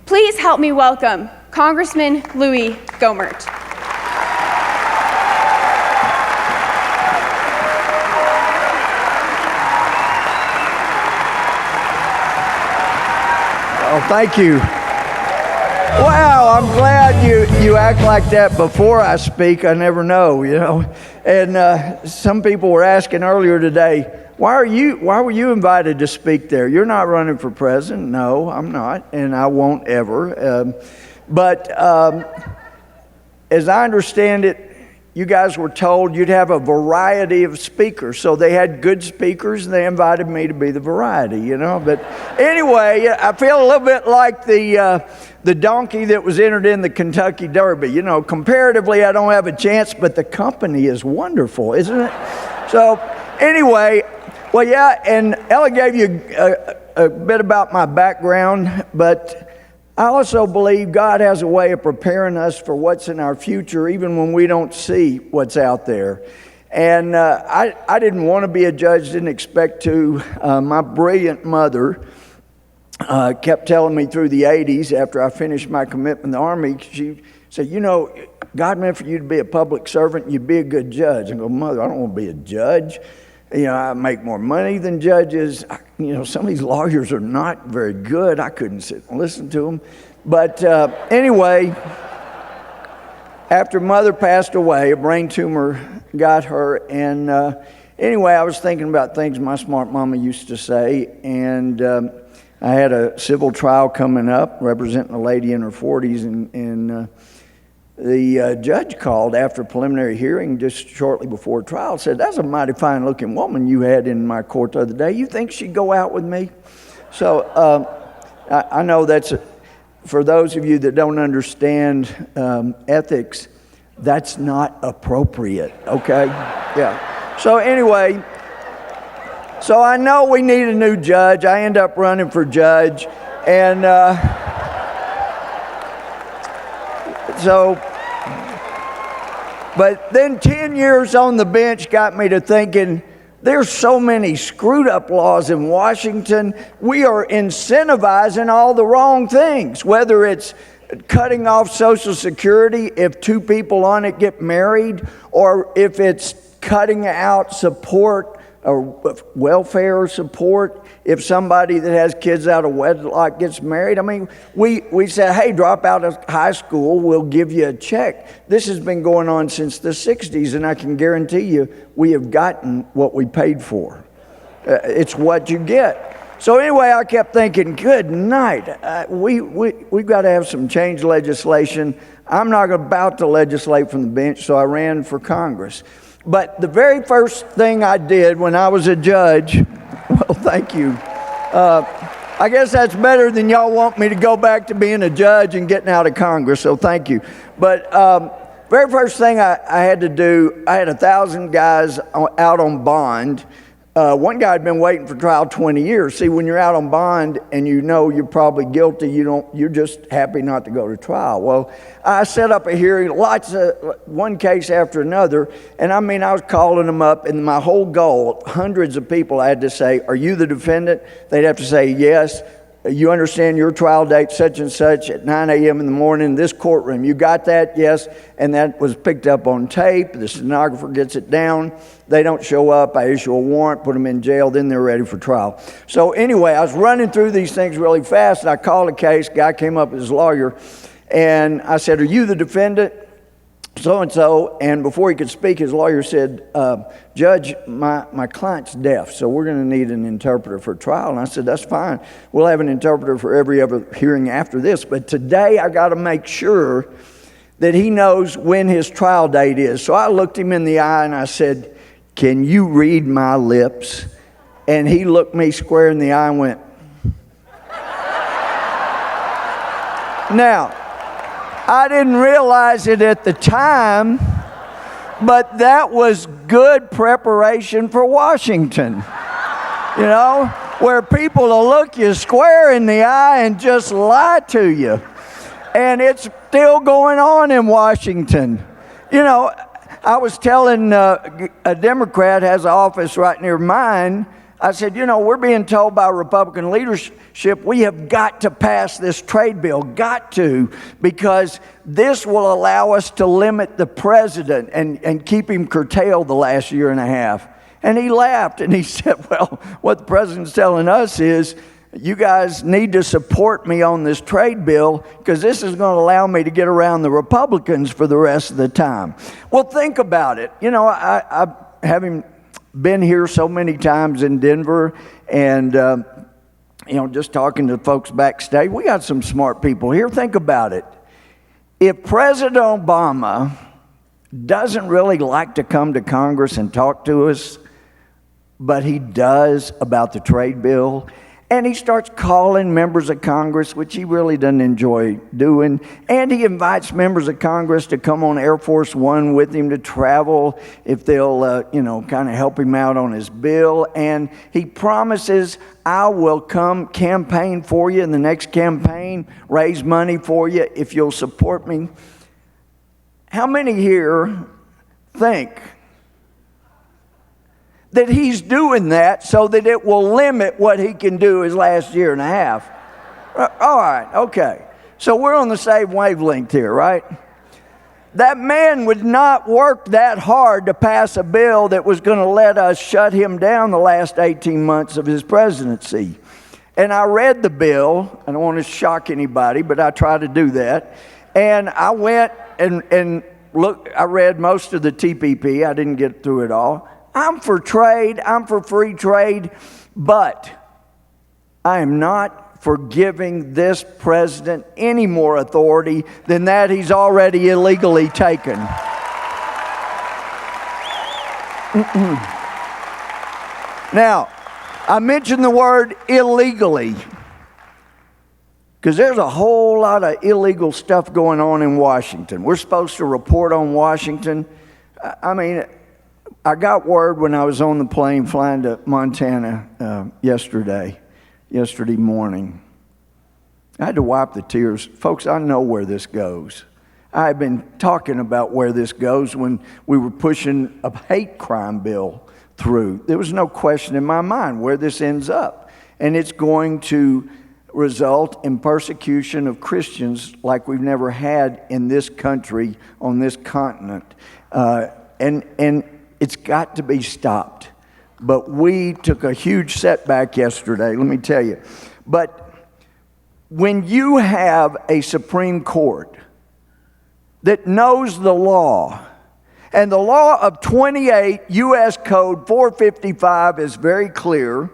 Please help me welcome Congressman Louie Gohmert. Oh, thank you. Wow, I'm glad you act like that before I speak. I never know, you know. And some people were asking earlier today, why were you invited to speak there? You're not running for president. No, I'm not, and I won't ever. But as I understand it, you guys were told you'd have a variety of speakers. So they had good speakers, and they invited me to be the variety, you know. But anyway, I feel a little bit like the donkey that was entered in the Kentucky Derby. You know, comparatively, I don't have a chance, but the company is wonderful, isn't it? So anyway, well, yeah, and Ella gave you a bit about my background, but I also believe God has a way of preparing us for what's in our future, even when we don't see what's out there. And I didn't want to be a judge, didn't expect to. My brilliant mother kept telling me through the 80s, after I finished my commitment in the Army, she said, you know, God meant for you to be a public servant, and you'd be a good judge. I go, Mother, I don't want to be a judge. You know, I make more money than judges. You know, some of these lawyers are not very good. I couldn't sit and listen to them. But anyway, after Mother passed away, a brain tumor got her. And anyway, I was thinking about things my smart mama used to say. And I had a civil trial coming up representing a lady in her 40s. And the judge called after a preliminary hearing just shortly before trial, said, that's a mighty fine looking woman you had in my court the other day. You think she'd go out with me? So I know that's, for those of you that don't understand ethics, that's not appropriate, okay? Yeah. So anyway, so I know we need a new judge. I end up running for judge. And but then 10 years on the bench got me to thinking, there's so many screwed up laws in Washington. We are incentivizing all the wrong things, whether it's cutting off Social Security if two people on it get married, or if it's cutting out support or welfare support if somebody that has kids out of wedlock gets married. I mean, we said, hey, drop out of high school, we'll give you a check. This has been going on since the 60s, and I can guarantee you we have gotten what we paid for. It's what you get. So anyway, I kept thinking, good night. We've got to have some change legislation. I'm not about to legislate from the bench, so I ran for Congress. But the very first thing I did when I was a judge, well, thank you. I guess that's better than y'all want me to go back to being a judge and getting out of Congress, so thank you. But very first thing I had to do, I had 1,000 guys out on bond. One guy had been waiting for trial 20 years. See, when you're out on bond and you know you're probably guilty, you're just happy not to go to trial. Well, I set up a hearing, one case after another, and I mean, I was calling them up, and my whole goal, hundreds of people, I had to say, are you the defendant? They'd have to say, yes. You understand your trial date such and such at 9 a.m. in the morning in this courtroom. You got that? Yes. And that was picked up on tape. The stenographer gets it down. They don't show up. I issue a warrant, put them in jail. Then they're ready for trial. So anyway, I was running through these things really fast, and I called a case. Guy came up with his lawyer, and I said, are you the defendant? So-and-so, and before he could speak, his lawyer said, Judge, my client's deaf, so we're going to need an interpreter for trial. And I said, that's fine. We'll have an interpreter for every other hearing after this. But today I got to make sure that he knows when his trial date is. So I looked him in the eye and I said, can you read my lips? And he looked me square in the eye and went, Now, I didn't realize it at the time, but that was good preparation for Washington. You know, where people will look you square in the eye and just lie to you. And it's still going on in Washington. You know, I was telling a Democrat has an office right near mine. I said, we're being told by Republican leadership we have got to pass this trade bill, got to, because this will allow us to limit the president and keep him curtailed the last year and a half. And he laughed and he said, well, what the president's telling us is, you guys need to support me on this trade bill because this is going to allow me to get around the Republicans for the rest of the time. Well, think about it. I having been here so many times in Denver and, just talking to folks backstage, we got some smart people here. Think about it. If President Obama doesn't really like to come to Congress and talk to us, but he does about the trade bill, and he starts calling members of Congress, which he really doesn't enjoy doing. And he invites members of Congress to come on Air Force One with him to travel if they'll, kind of help him out on his bill. And he promises, I will come campaign for you in the next campaign, raise money for you if you'll support me. How many here think that he's doing that so that it will limit what he can do his last year and a half? All right, okay. So we're on the same wavelength here, right? That man would not work that hard to pass a bill that was going to let us shut him down the last 18 months of his presidency. And I read the bill. I don't want to shock anybody, but I try to do that. And I went and looked. I read most of the TPP. I didn't get through it all. I'm for trade, I'm for free trade, but I am not for giving this president any more authority than that he's already illegally taken. Now, I mentioned the word illegally because there's a whole lot of illegal stuff going on in Washington. We're supposed to report on Washington. I got word when I was on the plane flying to Montana yesterday morning. I had to wipe the tears. Folks, I know where this goes. I've been talking about where this goes when we were pushing a hate crime bill through. There was no question in my mind where this ends up. And it's going to result in persecution of Christians like we've never had in this country, on this continent. And it's got to be stopped. But we took a huge setback yesterday, let me tell you. But when you have a Supreme Court that knows the law, and the law of 28 U.S. Code 455 is very clear,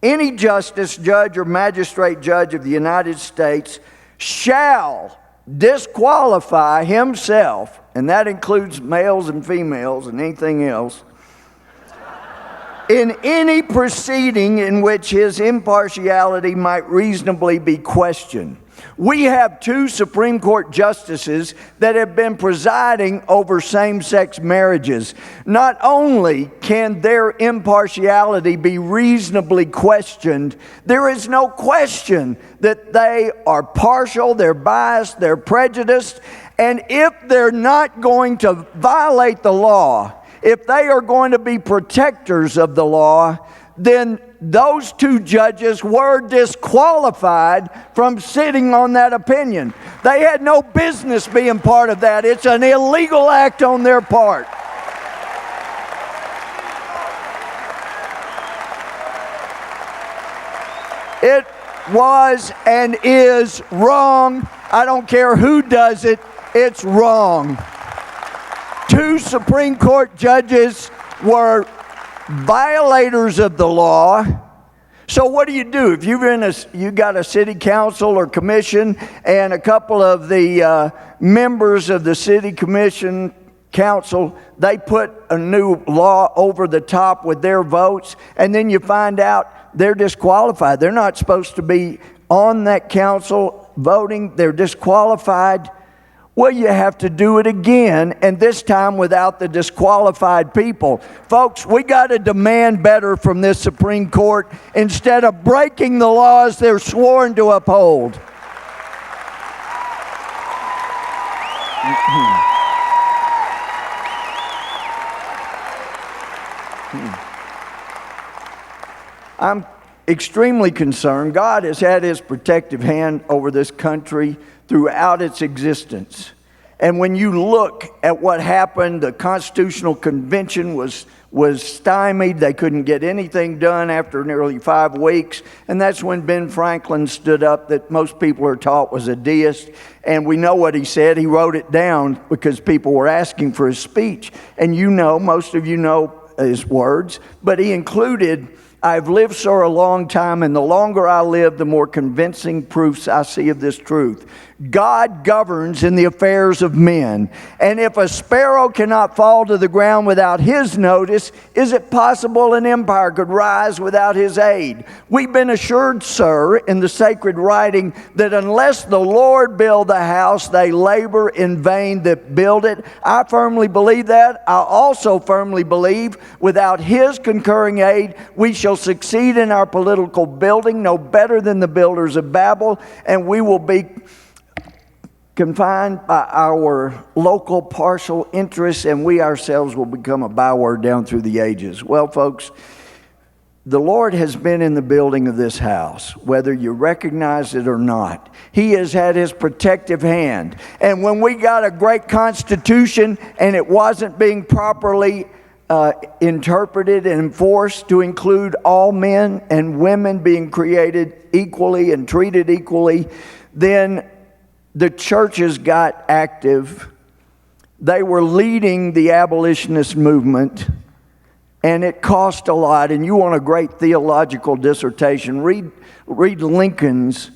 any justice, judge, or magistrate judge of the United States shall disqualify himself, and that includes males and females and anything else, in any proceeding in which his impartiality might reasonably be questioned. We have 2 Supreme Court justices that have been presiding over same-sex marriages. Not only can their impartiality be reasonably questioned, there is no question that they are partial, they're biased, they're prejudiced, and if they're not going to violate the law, if they are going to be protectors of the law, then those 2 judges were disqualified from sitting on that opinion. They had no business being part of that. It's an illegal act on their part. It was and is wrong. I don't care who does it, it's wrong. 2 Supreme Court judges were violators of the law. So what do? If you got a city council or commission and a couple of the members of the city commission council, they put a new law over the top with their votes, and then you find out they're disqualified. They're not supposed to be on that council voting. They're disqualified. Well, you have to do it again, and this time without the disqualified people. Folks, we got to demand better from this Supreme Court instead of breaking the laws they're sworn to uphold. I'm extremely concerned. God has had his protective hand over this country throughout its existence. And when you look at what happened, the Constitutional Convention was stymied. They couldn't get anything done after nearly 5 weeks. And that's when Ben Franklin stood up, that most people are taught was a deist. And we know what he said. He wrote it down because people were asking for his speech. And you know, most of you know his words. But he included, "I've lived so a long time, and the longer I live, the more convincing proofs I see of this truth. God governs in the affairs of men. And if a sparrow cannot fall to the ground without his notice, is it possible an empire could rise without his aid? We've been assured, sir, in the sacred writing, that unless the Lord build the house, they labor in vain that build it." I firmly believe that. I also firmly believe without his concurring aid, we shall succeed in our political building no better than the builders of Babel, and we will be confined by our local partial interests, and we ourselves will become a byword down through the ages. Well, folks, the Lord has been in the building of this house, whether you recognize it or not. He has had his protective hand. And when we got a great constitution and it wasn't being properly interpreted and enforced to include all men and women being created equally and treated equally, then the churches got active. They were leading the abolitionist movement, and it cost a lot. And you want a great theological dissertation, read Lincoln's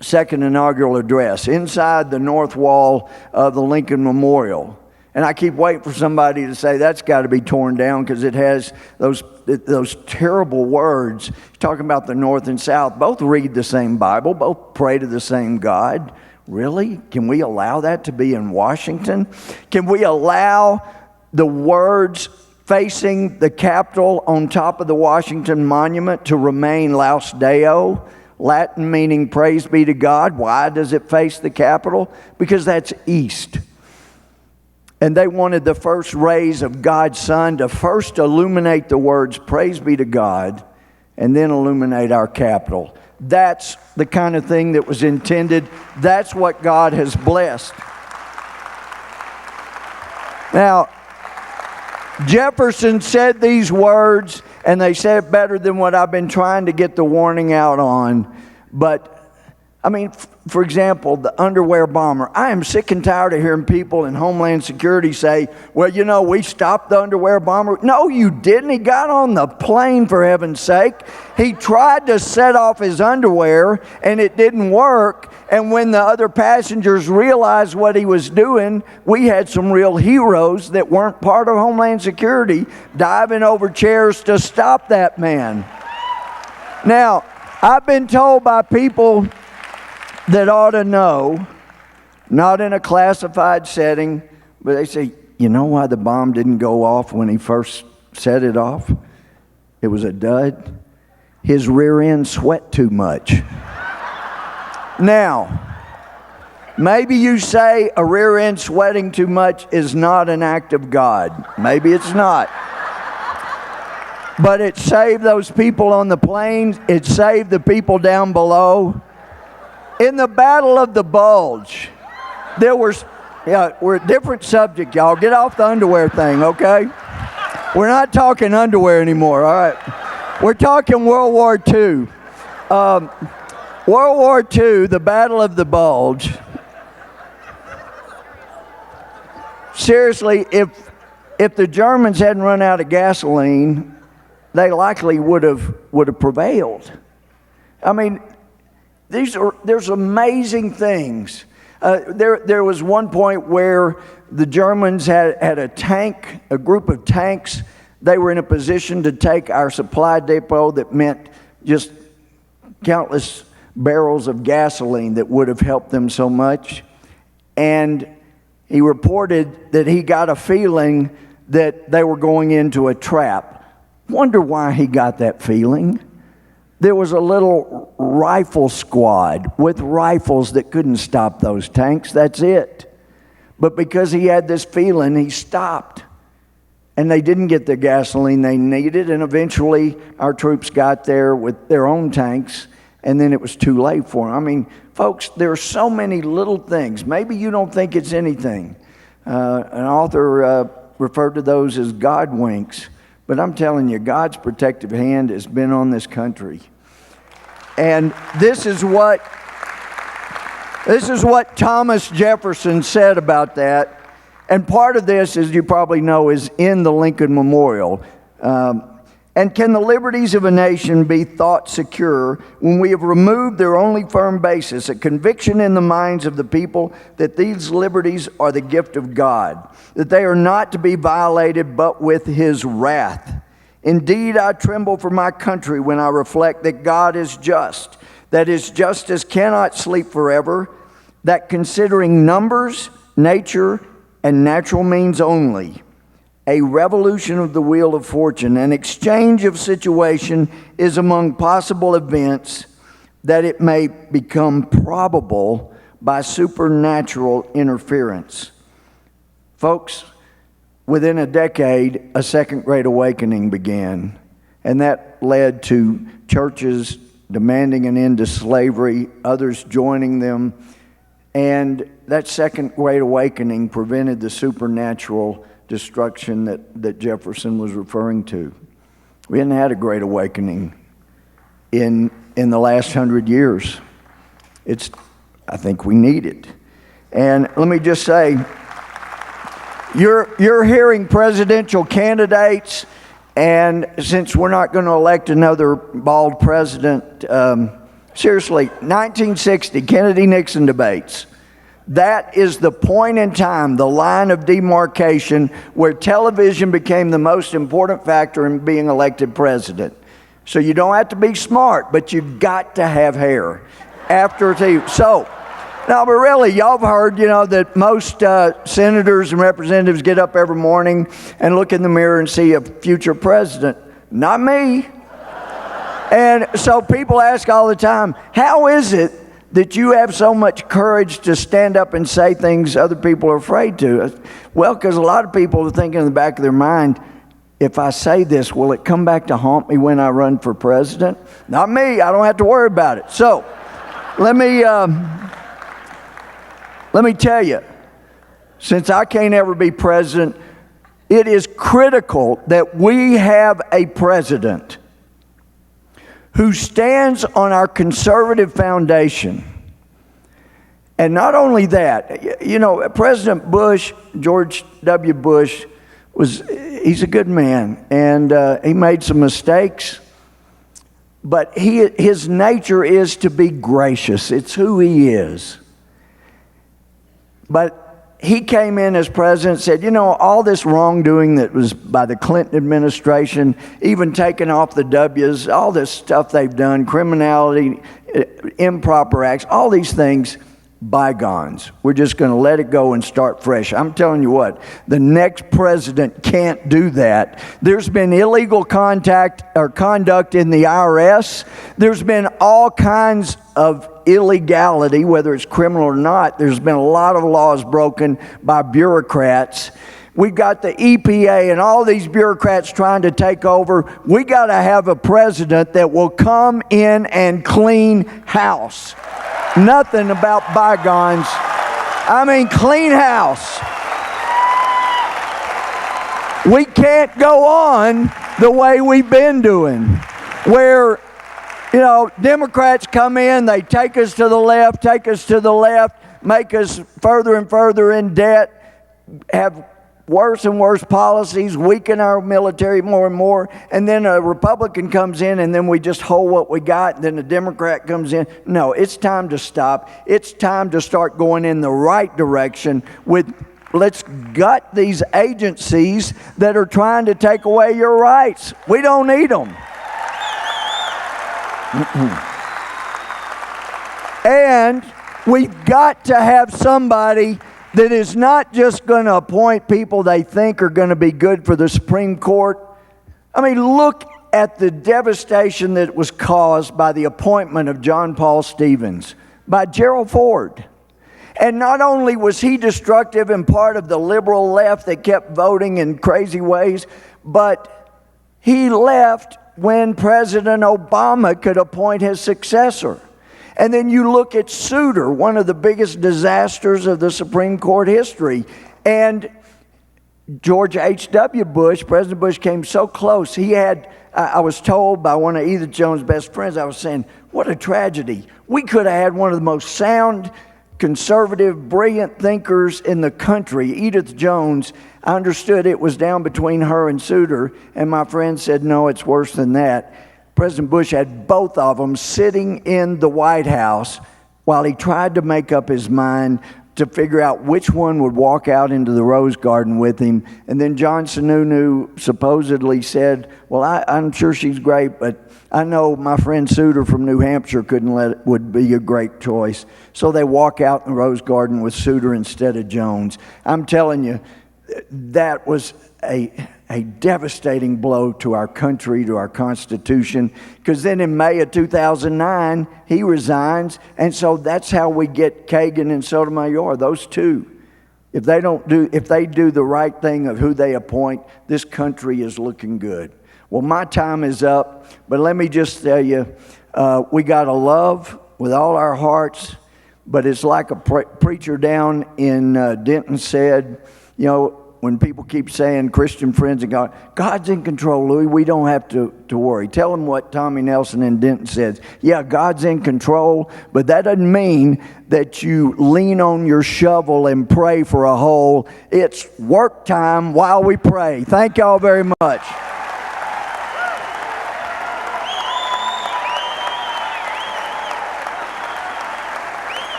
second inaugural address inside the north wall of the Lincoln Memorial. And I keep waiting for somebody to say that's got to be torn down because it has those terrible words. Talking about the North and South, both read the same Bible, both pray to the same God. Really? Can we allow that to be in Washington? Can we allow the words facing the Capitol on top of the Washington Monument to remain Laus Deo, Latin meaning praise be to God? Why does it face the Capitol? Because that's east. And they wanted the first rays of God's sun to first illuminate the words praise be to God and then illuminate our Capitol. That's the kind of thing that was intended. That's what God has blessed. Now, Jefferson said these words, and they said it better than what I've been trying to get the warning out on. But, I mean, for example, the underwear bomber. I am sick and tired of hearing people in Homeland Security say, well, you know, we stopped the underwear bomber. No, you didn't. He got on the plane, for heaven's sake. He tried to set off his underwear, and it didn't work. And when the other passengers realized what he was doing, we had some real heroes that weren't part of Homeland Security diving over chairs to stop that man. Now, I've been told by people that ought to know, not in a classified setting, but they say, you know why the bomb didn't go off when he first set it off? It was a dud. His rear end sweat too much. Now, maybe you say a rear end sweating too much is not an act of God. Maybe it's not. But it saved those people on the planes. It saved the people down below. In the Battle of the Bulge, there was, we're a different subject, y'all. Get off the underwear thing, okay? We're not talking underwear anymore, all right? We're talking World War II. World War II, the Battle of the Bulge. Seriously, if the Germans hadn't run out of gasoline, they likely would have prevailed. I mean, there's amazing things. There was one point where the Germans had a group of tanks. They were in a position to take our supply depot that meant just countless barrels of gasoline that would have helped them so much. And he reported that he got a feeling that they were going into a trap. Wonder why he got that feeling. There was a little rifle squad with rifles that couldn't stop those tanks. That's it. But because he had this feeling, he stopped. and they didn't get the gasoline they needed, and eventually our troops got there with their own tanks, and then it was too late for them. I mean, folks, there are so many little things. Maybe you don't think it's anything. An author referred to those as God winks, but I'm telling you, God's protective hand has been on this country. And this is what Thomas Jefferson said about that. And part of this, as you probably know, is in the Lincoln Memorial. And can the liberties of a nation be thought secure when we have removed their only firm basis, a conviction in the minds of the people that these liberties are the gift of God, that they are not to be violated but with His wrath? Indeed, I tremble for my country when I reflect that God is just, that His justice cannot sleep forever, that considering numbers, nature, and natural means only, a revolution of the wheel of fortune, an exchange of situation is among possible events, that it may become probable by supernatural interference. Folks, within a decade, a second great awakening began, and that led to churches demanding an end to slavery, others joining them, and that second great awakening prevented the supernatural destruction that Jefferson was referring to. We hadn't had a great awakening in the last 100 years. I think we need it. And let me just say, you're hearing presidential candidates, and since we're not going to elect another bald president, seriously, 1960 Kennedy-Nixon debates. That is the point in time, the line of demarcation where television became the most important factor in being elected president. So you don't have to be smart, but you've got to have hair after TV. So, now, but really, y'all have heard, that most senators and representatives get up every morning and look in the mirror and see a future president. Not me. And so people ask all the time, how is it that you have so much courage to stand up and say things other people are afraid to? Well, because a lot of people are thinking in the back of their mind, if I say this, will it come back to haunt me when I run for president? Not me. I don't have to worry about it. So let me tell you, since I can't ever be president, it is critical that we have a president who stands on our conservative foundation. And not only that, President Bush, George W. Bush, he's a good man, and he made some mistakes, but his nature is to be gracious. It's who he is. But he came in as president and said, all this wrongdoing that was by the Clinton administration, even taking off the W's, all this stuff they've done, criminality, improper acts, all these things, bygones. We're just going to let it go and start fresh. I'm telling you what, the next president can't do that. There's been illegal conduct in the IRS. There's been all kinds of illegality, whether it's criminal or not. There's been a lot of laws broken by bureaucrats. We've got the EPA and all these bureaucrats trying to take over. We got to have a president that will come in and clean house. Nothing about bygones. I mean, clean house. We can't go on the way we've been doing, where Democrats come in, they take us to the left, make us further and further in debt, have worse and worse policies, weaken our military more and more, and then a Republican comes in and then we just hold what we got, and then a Democrat comes in. No, it's time to stop. It's time to start going in the right direction with, let's gut these agencies that are trying to take away your rights. We don't need them. And we've got to have somebody that is not just going to appoint people they think are going to be good for the Supreme Court. I mean, look at the devastation that was caused by the appointment of John Paul Stevens by Gerald Ford. And not only was he destructive and part of the liberal left that kept voting in crazy ways, but he left when President Obama could appoint his successor. And then you look at Souter, one of the biggest disasters of the Supreme Court history. And George H.W. Bush, President Bush, came so close. He had, I was told by one of Edith Jones' best friends, I was saying, what a tragedy. We could have had one of the most sound, conservative, brilliant thinkers in the country, Edith Jones. I understood it was down between her and Souter, and my friend said, no, it's worse than that. President Bush had both of them sitting in the White House while he tried to make up his mind to figure out which one would walk out into the Rose Garden with him. And then John Sununu supposedly said, well, I'm sure she's great, but I know my friend Souter from New Hampshire would be a great choice. So they walk out in the Rose Garden with Souter instead of Jones. I'm telling you, that was a devastating blow to our country, to our Constitution, because then in May of 2009, he resigns, and so that's how we get Kagan and Sotomayor, those two. If they do the right thing of who they appoint, this country is looking good. Well, my time is up, but let me just tell you, we got to love with all our hearts, but it's like a preacher down in Denton said, you know, when people keep saying, Christian friends and God, God's in control, Louie, we don't have to worry. Tell them what Tommy Nelson in Denton says. Yeah, God's in control, but that doesn't mean that you lean on your shovel and pray for a hole. It's work time while we pray. Thank y'all very much.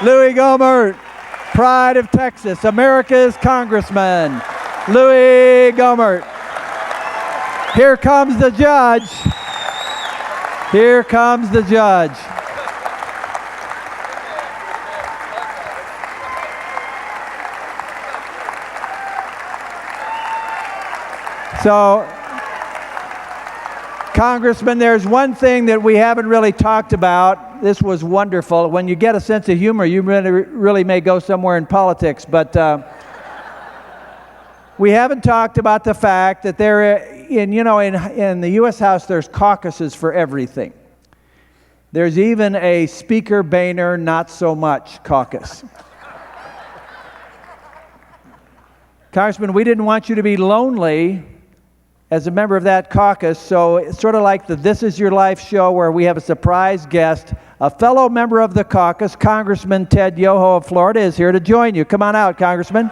Louie Gohmert, pride of Texas, America's congressman, Louie Gohmert. Here comes the judge. Here comes the judge. So, Congressman, there's one thing that we haven't really talked about. This was wonderful. When you get a sense of humor, you really may go somewhere in politics. But we haven't talked about the fact that in the U.S. House, there's caucuses for everything. There's even a Speaker Boehner not so much caucus. Congressman, we didn't want you to be lonely as a member of that caucus, so it's sort of like the This Is Your Life show where we have a surprise guest. A fellow member of the caucus, Congressman Ted Yoho of Florida, is here to join you. Come on out, Congressman.